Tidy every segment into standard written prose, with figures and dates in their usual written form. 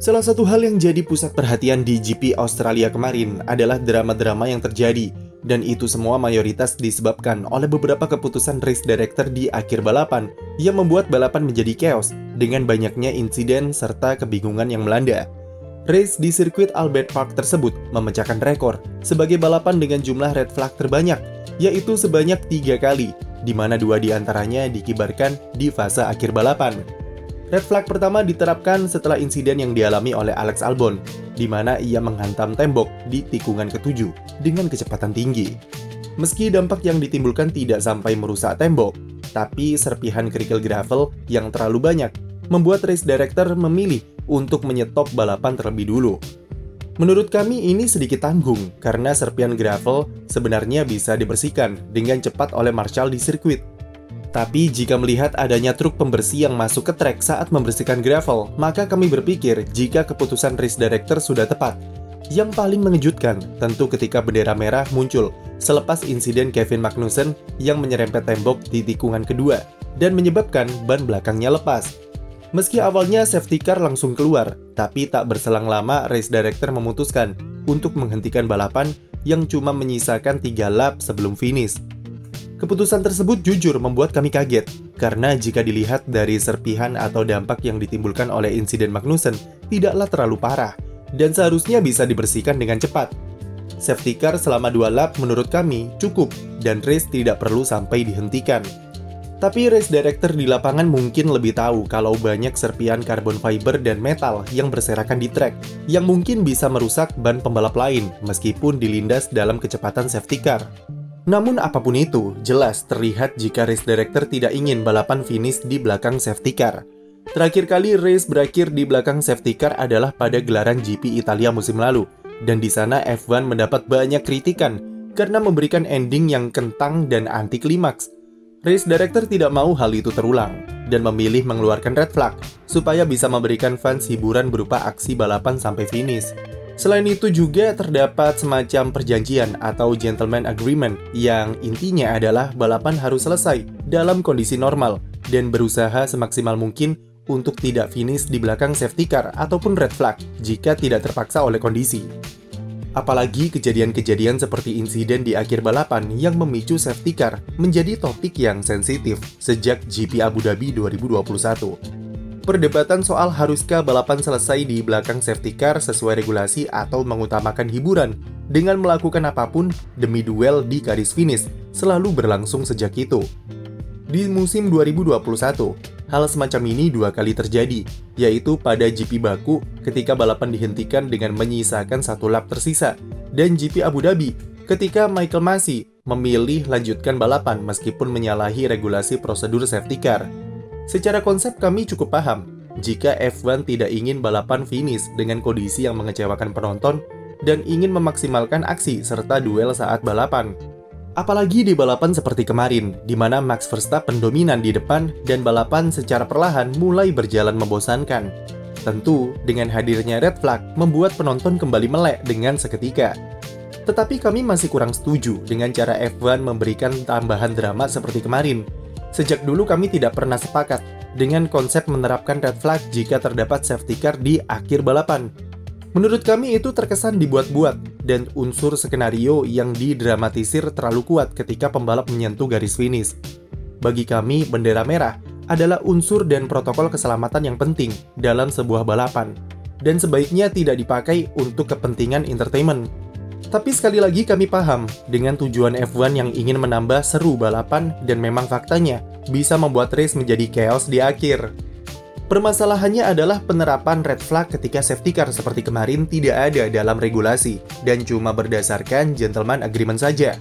Salah satu hal yang jadi pusat perhatian di GP Australia kemarin adalah drama-drama yang terjadi, dan itu semua mayoritas disebabkan oleh beberapa keputusan race director di akhir balapan yang membuat balapan menjadi chaos dengan banyaknya insiden serta kebingungan yang melanda. Race di sirkuit Albert Park tersebut memecahkan rekor sebagai balapan dengan jumlah red flag terbanyak, yaitu sebanyak 3 kali, di mana 2 diantaranya dikibarkan di fase akhir balapan. Red flag pertama diterapkan setelah insiden yang dialami oleh Alex Albon, di mana ia menghantam tembok di tikungan ke-7 dengan kecepatan tinggi. Meski dampak yang ditimbulkan tidak sampai merusak tembok, tapi serpihan kerikil gravel yang terlalu banyak membuat race director memilih untuk menyetop balapan terlebih dulu. Menurut kami ini sedikit tanggung karena serpihan gravel sebenarnya bisa dibersihkan dengan cepat oleh marshal di sirkuit. Tapi jika melihat adanya truk pembersih yang masuk ke trek saat membersihkan gravel, maka kami berpikir jika keputusan race director sudah tepat. Yang paling mengejutkan tentu ketika bendera merah muncul selepas insiden Kevin Magnussen yang menyerempet tembok di tikungan kedua dan menyebabkan ban belakangnya lepas. Meski awalnya safety car langsung keluar, tapi tak berselang lama race director memutuskan untuk menghentikan balapan yang cuma menyisakan 3 lap sebelum finish. Keputusan tersebut jujur membuat kami kaget, karena jika dilihat dari serpihan atau dampak yang ditimbulkan oleh insiden Magnussen tidaklah terlalu parah, dan seharusnya bisa dibersihkan dengan cepat. Safety car selama 2 lap menurut kami cukup, dan race tidak perlu sampai dihentikan. Tapi race director di lapangan mungkin lebih tahu kalau banyak serpihan karbon fiber dan metal yang berserakan di trek, yang mungkin bisa merusak ban pembalap lain meskipun dilindas dalam kecepatan safety car. Namun apapun itu, jelas terlihat jika race director tidak ingin balapan finish di belakang safety car. Terakhir kali race berakhir di belakang safety car adalah pada gelaran GP Italia musim lalu, dan di sana F1 mendapat banyak kritikan karena memberikan ending yang kentang dan anti klimaks. Race director tidak mau hal itu terulang dan memilih mengeluarkan red flag supaya bisa memberikan fans hiburan berupa aksi balapan sampai finish. Selain itu juga terdapat semacam perjanjian atau gentleman agreement yang intinya adalah balapan harus selesai dalam kondisi normal dan berusaha semaksimal mungkin untuk tidak finish di belakang safety car ataupun red flag jika tidak terpaksa oleh kondisi. Apalagi kejadian-kejadian seperti insiden di akhir balapan yang memicu safety car menjadi topik yang sensitif sejak GP Abu Dhabi 2021. Perdebatan soal haruskah balapan selesai di belakang safety car sesuai regulasi atau mengutamakan hiburan dengan melakukan apapun demi duel di garis finish selalu berlangsung sejak itu. Di musim 2021, hal semacam ini 2 kali terjadi, yaitu pada GP Baku ketika balapan dihentikan dengan menyisakan 1 lap tersisa, dan GP Abu Dhabi ketika Michael Masi memilih lanjutkan balapan meskipun menyalahi regulasi prosedur safety car. Secara konsep kami cukup paham jika F1 tidak ingin balapan finish dengan kondisi yang mengecewakan penonton dan ingin memaksimalkan aksi serta duel saat balapan. Apalagi di balapan seperti kemarin, di mana Max Verstappen dominan di depan dan balapan secara perlahan mulai berjalan membosankan. Tentu, dengan hadirnya red flag membuat penonton kembali melek dengan seketika. Tetapi kami masih kurang setuju dengan cara F1 memberikan tambahan drama seperti kemarin. Sejak dulu kami tidak pernah sepakat dengan konsep menerapkan red flag jika terdapat safety car di akhir balapan. Menurut kami itu terkesan dibuat-buat dan unsur skenario yang didramatisir terlalu kuat ketika pembalap menyentuh garis finish. Bagi kami, bendera merah adalah unsur dan protokol keselamatan yang penting dalam sebuah balapan, dan sebaiknya tidak dipakai untuk kepentingan entertainment. Tapi sekali lagi kami paham dengan tujuan F1 yang ingin menambah seru balapan dan memang faktanya bisa membuat race menjadi chaos di akhir. Permasalahannya adalah penerapan red flag ketika safety car seperti kemarin tidak ada dalam regulasi dan cuma berdasarkan gentleman agreement saja.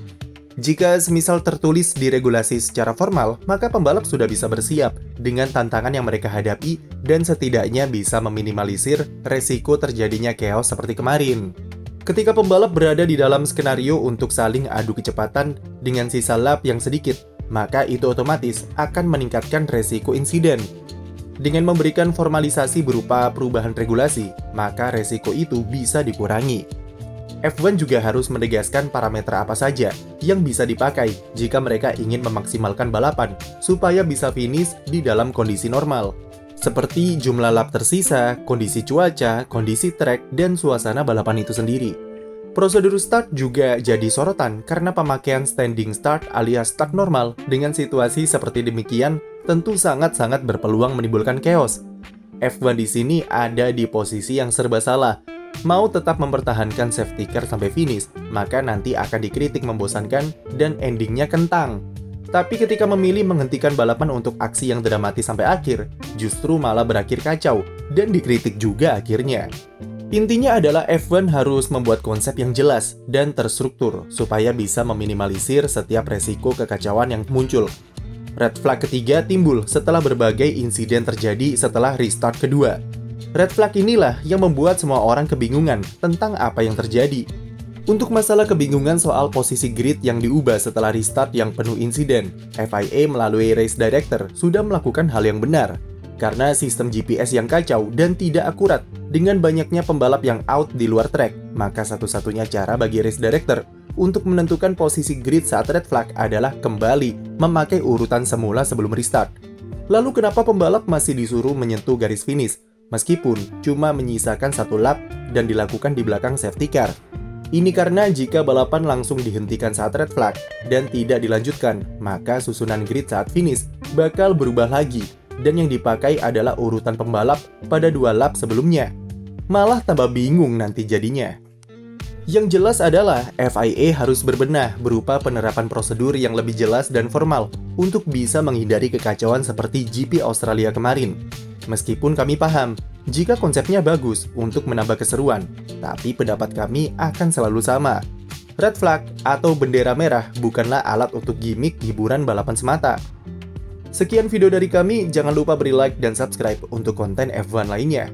Jika semisal tertulis di regulasi secara formal, maka pembalap sudah bisa bersiap dengan tantangan yang mereka hadapi dan setidaknya bisa meminimalisir resiko terjadinya chaos seperti kemarin. Ketika pembalap berada di dalam skenario untuk saling adu kecepatan dengan sisa lap yang sedikit, maka itu otomatis akan meningkatkan resiko insiden. Dengan memberikan formalisasi berupa perubahan regulasi, maka resiko itu bisa dikurangi. F1 juga harus menegaskan parameter apa saja yang bisa dipakai jika mereka ingin memaksimalkan balapan supaya bisa finish di dalam kondisi normal. seperti jumlah lap tersisa, kondisi cuaca, kondisi trek, dan suasana balapan itu sendiri. Prosedur start juga jadi sorotan karena pemakaian standing start alias start normal dengan situasi seperti demikian tentu sangat-sangat berpeluang menimbulkan chaos. F1 di sini ada di posisi yang serba salah. Mau tetap mempertahankan safety car sampai finish, maka nanti akan dikritik membosankan dan endingnya kentang. Tapi ketika memilih menghentikan balapan untuk aksi yang dramatis sampai akhir, justru malah berakhir kacau dan dikritik juga akhirnya. Intinya adalah F1 harus membuat konsep yang jelas dan terstruktur supaya bisa meminimalisir setiap resiko kekacauan yang muncul. Red flag ketiga timbul setelah berbagai insiden terjadi setelah restart kedua. Red flag inilah yang membuat semua orang kebingungan tentang apa yang terjadi. Untuk masalah kebingungan soal posisi grid yang diubah setelah restart yang penuh insiden, FIA melalui Race Director sudah melakukan hal yang benar. Karena sistem GPS yang kacau dan tidak akurat dengan banyaknya pembalap yang out di luar track, maka satu-satunya cara bagi Race Director untuk menentukan posisi grid saat red flag adalah kembali memakai urutan semula sebelum restart. Lalu kenapa pembalap masih disuruh menyentuh garis finish, meskipun cuma menyisakan satu lap dan dilakukan di belakang safety car? Ini karena jika balapan langsung dihentikan saat red flag dan tidak dilanjutkan, maka susunan grid saat finish bakal berubah lagi dan yang dipakai adalah urutan pembalap pada 2 lap sebelumnya. Malah tambah bingung nanti jadinya. Yang jelas adalah FIA harus berbenah berupa penerapan prosedur yang lebih jelas dan formal untuk bisa menghindari kekacauan seperti GP Australia kemarin. Meskipun kami paham, jika konsepnya bagus untuk menambah keseruan, tapi pendapat kami akan selalu sama. Red flag atau bendera merah bukanlah alat untuk gimmick hiburan balapan semata. Sekian video dari kami, jangan lupa beri like dan subscribe untuk konten F1 lainnya.